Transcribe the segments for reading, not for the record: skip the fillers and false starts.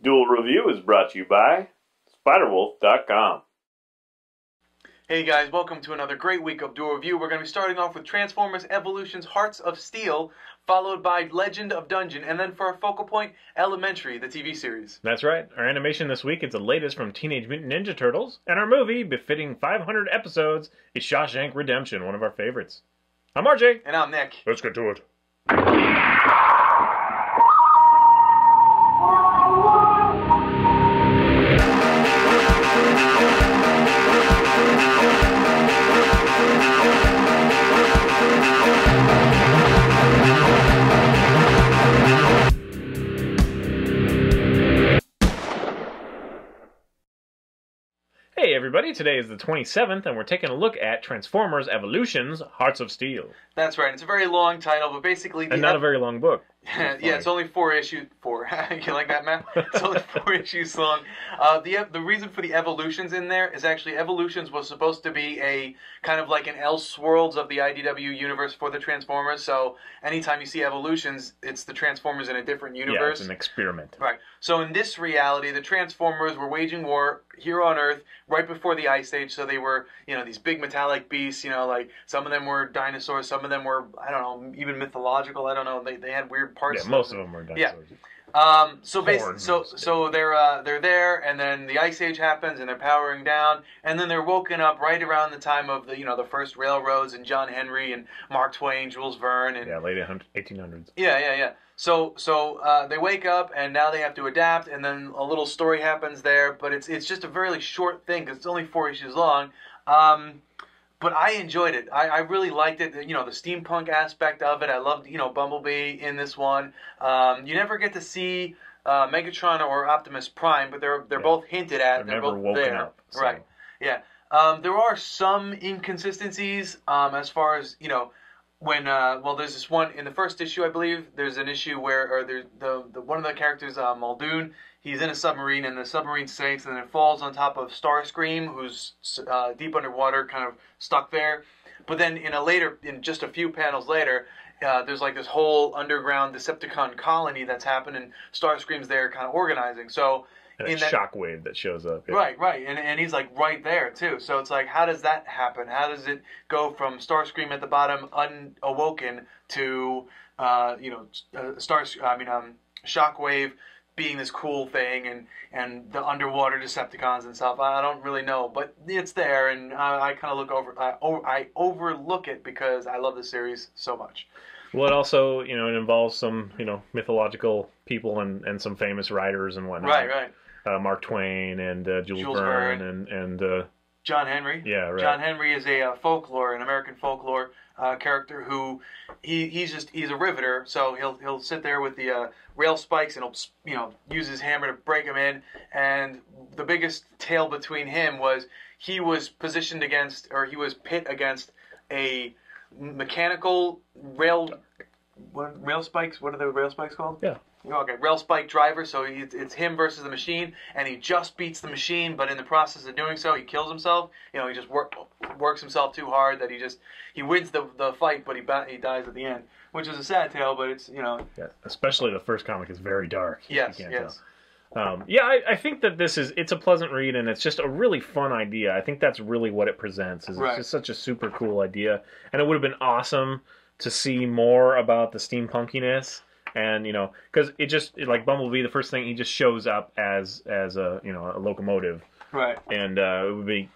Duel Review is brought to you by SpiderWolf.com. Hey guys, welcome to another great week of Duel Review. We're going to be starting off with Transformers Evolution's Hearts of Steel, followed by Legend of Dungeon, and then for our focal point, Elementary, the TV series. That's right. Our animation this week is the latest from Teenage Mutant Ninja Turtles, and our movie, befitting 500 episodes, is Shawshank Redemption, one of our favorites. I'm RJ. And I'm Nick. Let's get to it. Hey everybody, today is the 27th, and we're taking a look at Transformers Evolution's Hearts of Steel. That's right. It's a very long title, but basically... And not a very long book. Yeah, it's only 4 issues. 4. You like that, Matt? It's only 4 issues long. The reason for the Evolutions in there is actually Evolutions was supposed to be a kind of like an Elseworlds of the IDW universe for the Transformers. So anytime you see Evolutions, it's the Transformers in a different universe. Yeah, it's an experiment. Right. So in this reality, the Transformers were waging war here on Earth right before the Ice Age. So they were, these big metallic beasts. Like some of them were dinosaurs, some of them were, I don't know, even mythological. I don't know. They had weird parts. Yeah, most of them were dinosaurs. Yeah. So they're there, and then the Ice Age happens, and they're powering down, and then they're woken up right around the time of the first railroads and John Henry and Mark Twain, Jules Verne, and late 1800s. Yeah. So they wake up, and now they have to adapt, and then a little story happens there, but it's just a very short thing because it's only 4 issues long. But I enjoyed it. I really liked it. The steampunk aspect of it. I loved, Bumblebee in this one. You never get to see Megatron or Optimus Prime, but they're both hinted at. They're both never woken there. up. So. Right. Yeah. There are some inconsistencies as far as, when there's this one in the first issue, I believe. There's an issue where the one of the characters, Muldoon, he's in a submarine, and the submarine sinks, and then it falls on top of Starscream, who's deep underwater, kind of stuck there. But then in just a few panels later, there's like this whole underground Decepticon colony that's happened, and Starscream's there, kind of organizing. So. And that shockwave that shows up. Yeah. Right. And he's like right there too. So it's like, how does that happen? How does it go from Starscream at the bottom, unawoken, to Shockwave being this cool thing, and the underwater Decepticons and stuff? I don't really know, but it's there, and I kind of I overlook it because I love the series so much. Well, it also, it involves some, mythological people and some famous writers and whatnot. Right. Mark Twain and Jules Verne and John Henry. Yeah, right. John Henry is an American folklore character who he's a riveter. So he'll sit there with the rail spikes, and he'll use his hammer to break them in. And the biggest tale between him was he was positioned against, or he was pit against a mechanical rail spikes. What are the rail spikes called? Yeah. Okay, rail spike driver. So it's him versus the machine, and he just beats the machine. But in the process of doing so, he kills himself. He just works himself too hard that he wins the fight, but he dies at the end, which is a sad tale. But it's Yeah, especially the first comic is very dark. Yes. I think that it's a pleasant read, and it's just a really fun idea. I think that's really what it presents. It's just such a super cool idea, and it would have been awesome to see more about the steampunkiness. And because like Bumblebee, the first thing, he just shows up as a locomotive, right? And it would be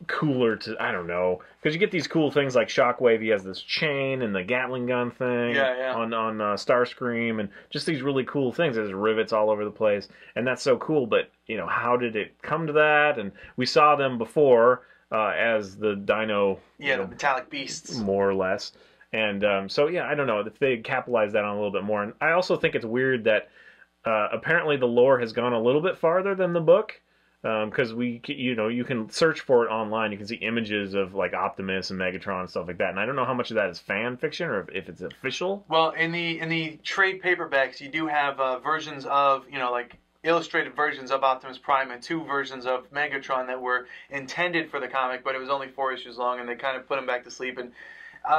cooler to, I don't know, because you get these cool things like Shockwave. He has this chain and the Gatling gun thing, on Starscream, and just these really cool things. There's rivets all over the place, and that's so cool. But how did it come to that? And we saw them before as the Dino, the metallic beasts, more or less. And I don't know if they capitalize that on a little bit more. And I also think it's weird that apparently the lore has gone a little bit farther than the book, because you can search for it online. You can see images of like Optimus and Megatron and stuff like that. And I don't know how much of that is fan fiction or if it's official. Well, in the trade paperbacks, you do have versions of like illustrated versions of Optimus Prime and 2 versions of Megatron that were intended for the comic, but it was only 4 issues long, and they kind of put him back to sleep. And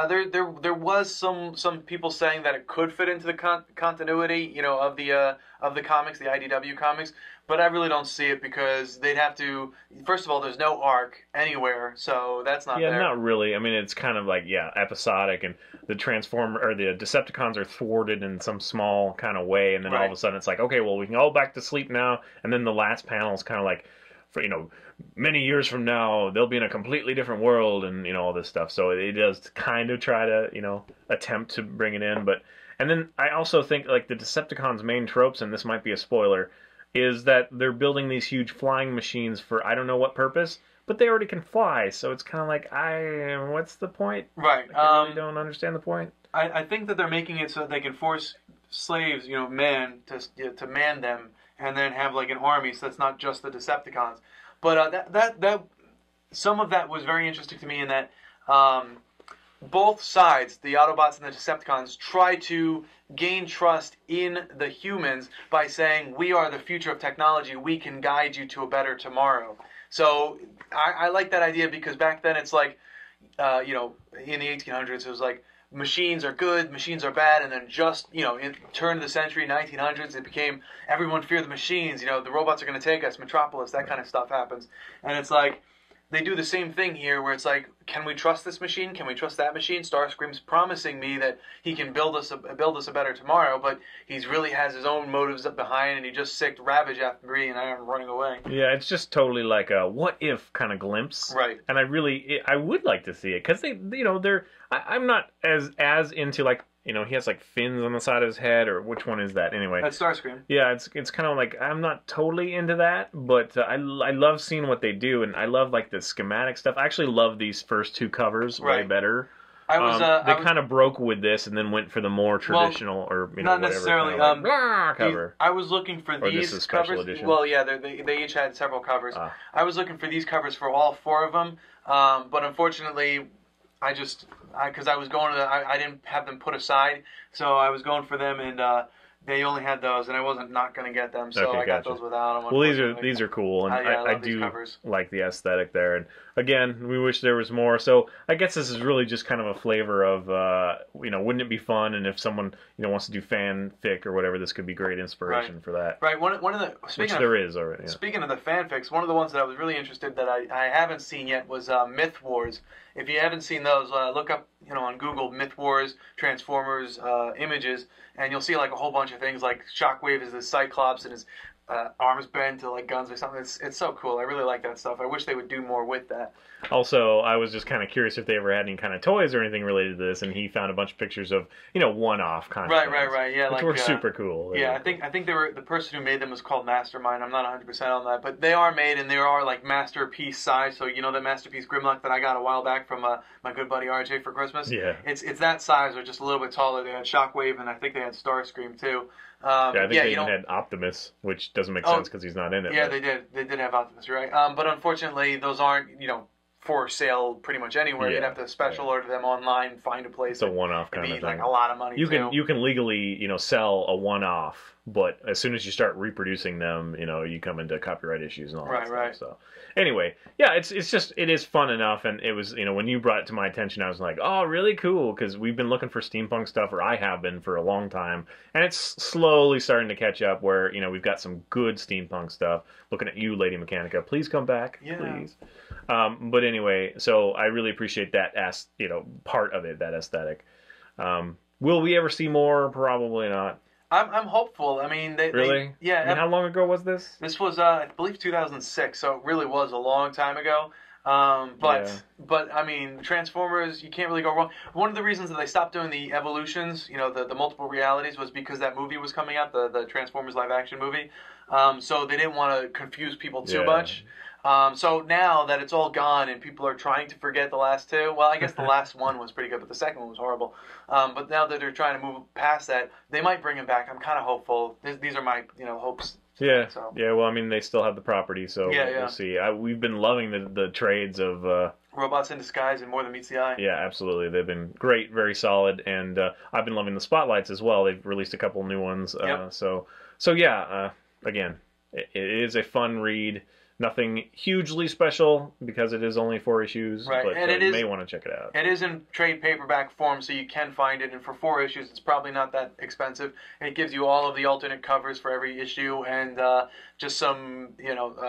There was some people saying that it could fit into the continuity, you know, of the comics, the IDW comics, but I really don't see it because they'd have to. First of all, there's no arc anywhere, so that's not there. Yeah, not really. I mean, it's kind of like episodic, and the the Decepticons are thwarted in some small kind of way, and then all of a sudden it's like, okay, well, we can go back to sleep now, and then the last panel is kind of like, for, you know, many years from now they'll be in a completely different world, and you know, all this stuff. So it does kind of try to, you know, attempt to bring it in, but and then I also think like the Decepticons' main tropes, and this might be a spoiler, is that they're building these huge flying machines for I don't know what purpose, but they already can fly, so it's kind of like, what's the point? Right. I really don't understand the point. I think that they're making it so that they can force slaves, you know, men to man them, and then have like an army, so that's not just the Decepticons. But that some of that was very interesting to me in that both sides, the Autobots and the Decepticons, try to gain trust in the humans by saying, we are the future of technology, we can guide you to a better tomorrow. So I like that idea because back then it's like, you know, in the 1800s it was like, machines are good, machines are bad, and then just, you know, in turn of the century, 1900s, it became, everyone feared the machines, you know, the robots are going to take us, Metropolis, that kind of stuff happens. And it's like, they do the same thing here where it's like, can we trust this machine? Can we trust that machine? Starscream's promising me that he can build us a better tomorrow, but he's really has his own motives up behind, and he just sicked Ravage after me, and I'm running away. Yeah, it's just totally like a what if kind of glimpse. Right. And I would like to see it because they, you know, I'm not as into like, you know, he has like fins on the side of his head, or which one is that anyway? That's Starscream. Yeah, it's kind of like, I'm not totally into that, but I love seeing what they do, and I love like the schematic stuff. I actually love these first two covers way better. They kind of broke with this and then went for the more traditional, or you know, not necessarily kind of like, cover. I was looking for these covers. Edition? Well, yeah, they each had several covers. I was looking for these covers for all four of them, but unfortunately, because I was going to, I didn't have them put aside, so I was going for them, and they only had those, and I wasn't not going to get them, so I got those without them. Well, these are cool, and I do covers. Like the aesthetic there. And again, we wish there was more. So I guess this is really just kind of a flavor of, you know, wouldn't it be fun? And if someone, you know, wants to do fanfic or whatever, this could be great inspiration for that. Right. One of the there is already. Yeah. Speaking of the fanfics, one of the ones that I was really interested that I haven't seen yet was Myth Wars. If you haven't seen those, look up, you know, on Google Myth Wars Transformers images, and you'll see like a whole bunch of things like Shockwave is the Cyclops and his arms bent to like guns or something. It's so cool. I really like that stuff. I wish they would do more with that. Also, I was just kind of curious if they ever had any kind of toys or anything related to this, and he found a bunch of pictures of, you know, one-off kind of things. Right. Yeah, which were super cool. Yeah, I think they were, the person who made them was called Mastermind. I'm not 100% on that, but they are made, and they are like masterpiece size. So you know the masterpiece Grimlock that I got a while back from my good buddy RJ for Christmas. Yeah, it's that size or just a little bit taller. They had Shockwave, and I think they had Starscream too. I think they even had Optimus, which doesn't make sense because he's not in it. Yeah, but they did have Optimus, right? But unfortunately, those aren't, you know, for sale pretty much anywhere. You'd have to special order them online, find a place. It's a one-off kind of thing. Like a lot of money. You can legally, you know, sell a one-off, but as soon as you start reproducing them, you know, you come into copyright issues and all that stuff. Right. So anyway, yeah, it is fun enough, and it was, you know, when you brought it to my attention, I was like, oh, really cool, because we've been looking for steampunk stuff, or I have been for a long time, and it's slowly starting to catch up where, you know, we've got some good steampunk stuff. Looking at you, Lady Mechanica, please come back, please. But anyway, so I really appreciate that part of it, that aesthetic. Will we ever see more? Probably not. I'm hopeful. I mean, really? Yeah. And how long ago was this? This was, I believe, 2006. So it really was a long time ago. But I mean, Transformers, you can't really go wrong. One of the reasons that they stopped doing the evolutions, you know, the multiple realities, was because that movie was coming out, the Transformers live action movie. So they didn't want to confuse people too much. So now that it's all gone and people are trying to forget the last two, well, I guess the last one was pretty good, but the second one was horrible. But now that they're trying to move past that, they might bring him back. I'm kind of hopeful. These are my, you know, hopes. Yeah. So. Yeah. Well, I mean, they still have the property, so we'll see. We've been loving the trades of Robots in Disguise and More Than Meets the Eye. Yeah, absolutely. They've been great, very solid, and I've been loving the Spotlights as well. They've released a couple new ones. So yeah. Again, it is a fun read. Nothing hugely special because it is only 4 issues, right. but and you may want to check it out. It is in trade paperback form, so you can find it. And for 4 issues, it's probably not that expensive. And it gives you all of the alternate covers for every issue, and just some,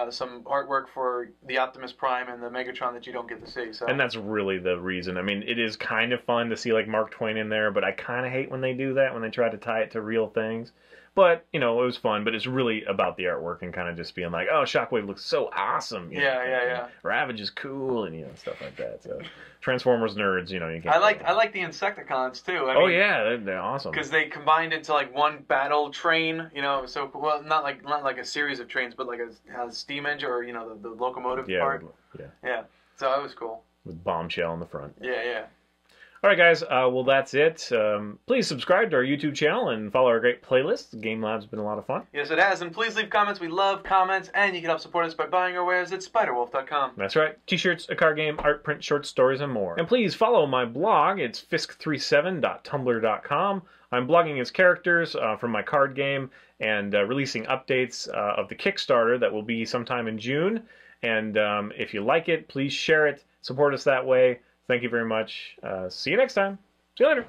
some artwork for the Optimus Prime and the Megatron that you don't get to see. So. And that's really the reason. I mean, it is kind of fun to see like Mark Twain in there, but I kind of hate when they do that, when they try to tie it to real things. But, it was fun, but it's really about the artwork and kind of just being like, oh, Shockwave looks so awesome. Yeah. Ravage is cool and, stuff like that. So, Transformers nerds, you can't... I like the Insecticons, too. They're awesome. Because they combined into, like, one battle train, so, well, not like a series of trains, but like a steam engine or, the locomotive part. Yeah. So that was cool. With Bombshell in the front. Yeah. All right, guys. Well, that's it. Please subscribe to our YouTube channel and follow our great playlist. Game Lab's been a lot of fun. Yes, it has. And please leave comments. We love comments. And you can help support us by buying our wares at spiderwolf.com. That's right. T-shirts, a card game, art print, short stories, and more. And please follow my blog. It's fisk37.tumblr.com. I'm blogging as characters from my card game and releasing updates of the Kickstarter that will be sometime in June. And if you like it, please share it. Support us that way. Thank you very much. See you next time. See you later.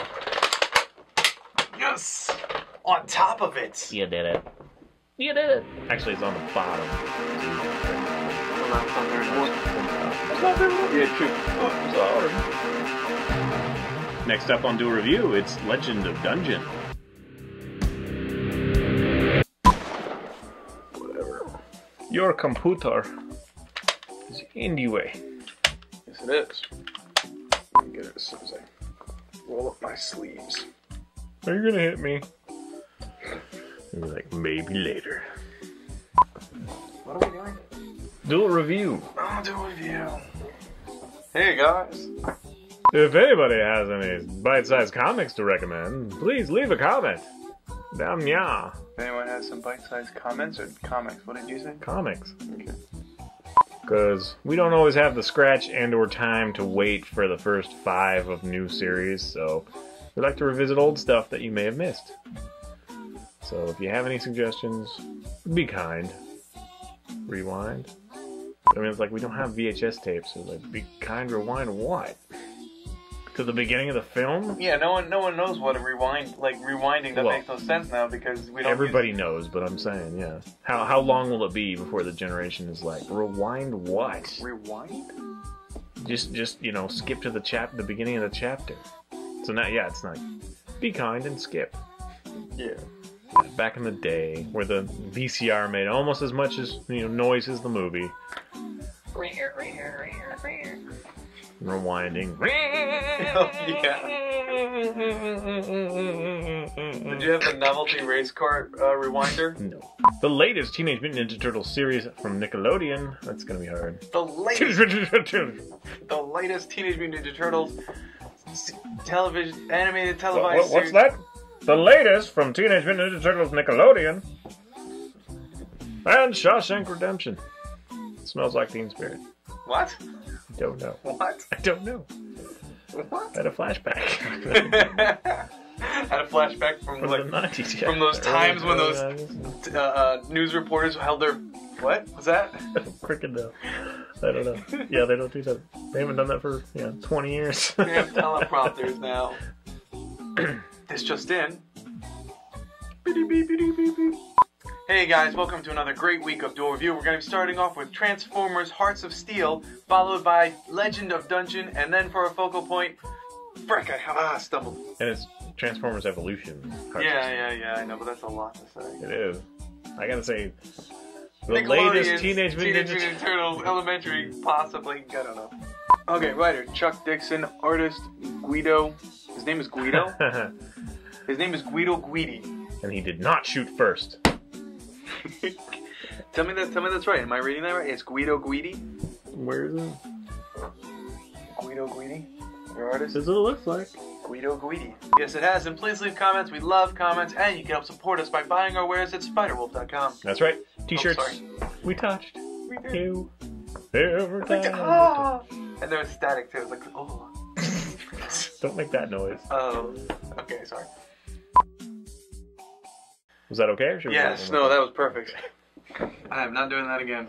Yes! On top of it! You did it. You did it. Actually, it's on the bottom. It's not there anymore. Yeah, true. Oh, sorry. Next up on Duel Review, it's Legend of Dungeon. Whatever. Your computer is in the way. Yes, it is. Let me get it as soon as I roll up my sleeves. Are you gonna hit me? You're like, maybe later. What are we doing? Duel Review. I'll do a review. Hey guys. If anybody has any bite-sized comics to recommend, please leave a comment. Damn yeah. If anyone has some bite-sized comments or comics, what did you say? Comics. Okay. Because we don't always have the scratch and or time to wait for the first 5 of new series, so we like to revisit old stuff that you may have missed. So if you have any suggestions, be kind. Rewind. I mean, it's like we don't have VHS tapes, so like, be kind, rewind what? To the beginning of the film? Yeah, no one knows what a rewinding. That makes no sense now because we don't. Everybody knows, but I'm saying, yeah. How long will it be before the generation is like, rewind what? Rewind? Just skip to the beginning of the chapter. So now, yeah, it's not. Be kind and skip. Yeah. Back in the day, where the VCR made almost as much as noise as the movie. Rewinding. Oh, yeah. Did you have the novelty race car rewinder? No. The latest Teenage Mutant Ninja Turtles series from Nickelodeon. That's gonna be hard. The latest Teenage Mutant Ninja Turtles animated televised What's series. that? The latest from Teenage Mutant Ninja Turtles Nickelodeon. And Shawshank Redemption. It smells like Teen Spirit. What? I don't know. What? I don't know. What? I had a flashback. Had a flashback from the 90s, yeah. From those times when those news reporters held their... What was that? Freaking no. I don't know. Yeah, they don't do that. They haven't done that for 20 years. We have teleprompters now. This just in. Hey guys, welcome to another great week of Duel Review. We're going to be starting off with Transformers Hearts of Steel, followed by Legend of Dungeon, and then for a focal point, frick, I stumbled. And it's Transformers Evolution. Yeah, I know, but that's a lot to say. It is. I gotta say, the latest Teenage Mutant Ninja Turtles Elementary, possibly, I don't know. Okay, writer, Chuck Dixon, artist, Guido, his name is Guido? His name is Guido Guidi. And he did not shoot first. Tell me that's right. Am I reading that right? It's Guido Guidi? Where is it? Guido Guidi? Your artist? That's what it looks like. Guido Guidi. Yes, it has. And please leave comments. We love comments. And you can help support us by buying our wares at spiderwolf.com. That's right. T-shirts. Oh, sorry. We touched. We did. You. Every time. And there was static too. It was like, oh. Don't make that noise. Oh. Okay, sorry. Was that okay? Or should yes, no, that was perfect. I am not doing that again.